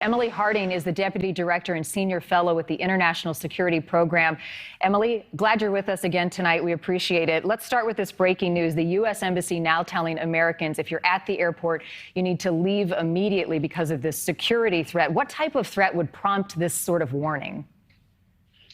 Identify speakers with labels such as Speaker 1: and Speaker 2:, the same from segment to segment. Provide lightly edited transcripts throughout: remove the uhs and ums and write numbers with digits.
Speaker 1: Emily Harding is the Deputy Director and Senior Fellow with the International Security Program. Emily, glad you're with us again tonight. We appreciate it. Let's start with this breaking news. The U.S. Embassy now telling Americans if you're at the airport, you need to leave immediately because of this security threat. What type of threat would prompt this sort of warning?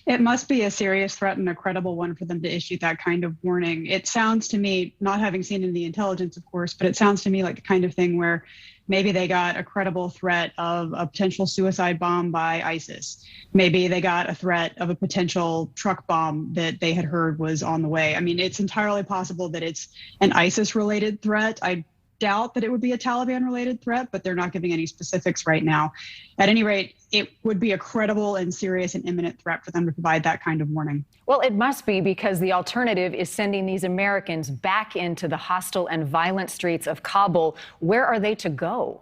Speaker 2: It must be a serious threat and a credible one for them to issue that kind of warning. It sounds to me, not having seen in the intelligence, of course, but it sounds to me like the kind of thing where maybe they got a credible threat of a potential suicide bomb by ISIS. Maybe they got a threat of a potential truck bomb that they had heard was on the way. I mean, it's entirely possible that it's an ISIS-related threat. I doubt that it would be a Taliban-related threat, but they're not giving any specifics right now. At any rate, it would be a credible and serious and imminent threat for them to provide that kind of warning.
Speaker 1: Well, it must be, because the alternative is sending these Americans back into the hostile and violent streets of Kabul. Where are they to go?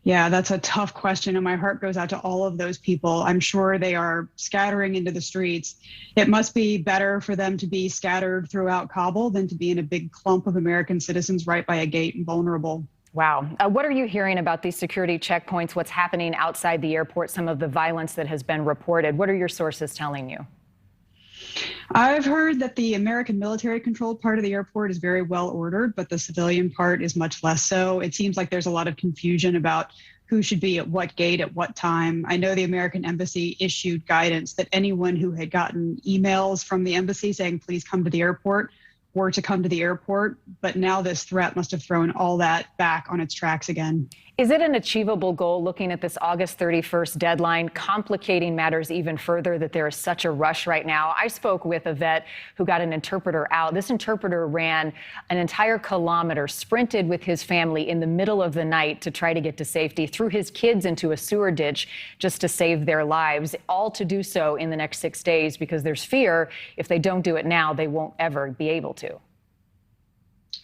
Speaker 2: Yeah, that's a tough question, and my heart goes out to all of those people. I'm sure they are scattering into the streets. It must be better for them to be scattered throughout Kabul than to be in a big clump of American citizens right by a gate and vulnerable.
Speaker 1: Wow. What are you hearing about these security checkpoints? What's happening outside the airport? Some of the violence that has been reported. What are your sources telling you?
Speaker 2: I've heard that the American military-controlled part of the airport is very well ordered, but the civilian part is much less so. It seems like there's a lot of confusion about who should be at what gate at what time. I know the American embassy issued guidance that anyone who had gotten emails from the embassy saying, please come to the airport, were to come to the airport. But now this threat must have thrown all that back on its tracks again.
Speaker 1: Is it an achievable goal, looking at this August 31st deadline, complicating matters even further, that there is such a rush right now? I spoke with a vet who got an interpreter out. This interpreter ran an entire kilometer, sprinted with his family in the middle of the night to try to get to safety, threw his kids into a sewer ditch just to save their lives, all to do so in the next 6 days, because there's fear if they don't do it now, they won't ever be able to.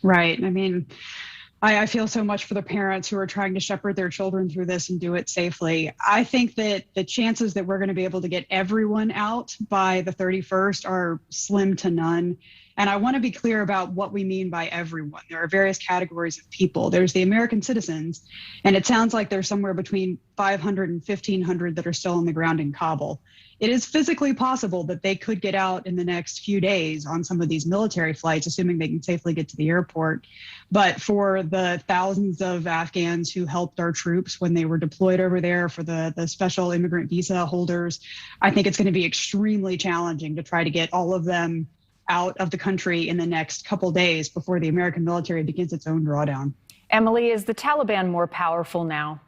Speaker 2: Right. I mean, I feel so much for the parents who are trying to shepherd their children through this and do it safely. I think that the chances that we're going to be able to get everyone out by the 31st are slim to none. And I want to be clear about what we mean by everyone. There are various categories of people. There's the American citizens, and it sounds like there's somewhere between 500 and 1,500 that are still on the ground in Kabul. It is physically possible that they could get out in the next few days on some of these military flights, assuming they can safely get to the airport. But for the thousands of Afghans who helped our troops when they were deployed over there, for the special immigrant visa holders, I think it's going to be extremely challenging to try to get all of them out of the country in the next couple days before the American military begins its own drawdown.
Speaker 1: Emily, is the Taliban more powerful now?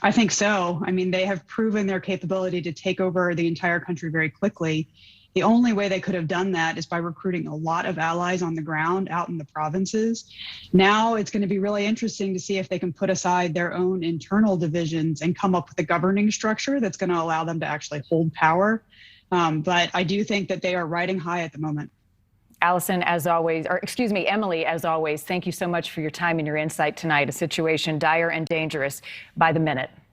Speaker 2: I think so. I mean, they have proven their capability to take over the entire country very quickly. The only way they could have done that is by recruiting a lot of allies on the ground out in the provinces. Now it's going to be really interesting to see if they can put aside their own internal divisions and come up with a governing structure that's going to allow them to actually hold power. But I do think that they are riding high at the moment.
Speaker 1: Allison, as always, or excuse me, Emily, as always, thank you so much for your time and your insight tonight. A situation dire and dangerous by the minute.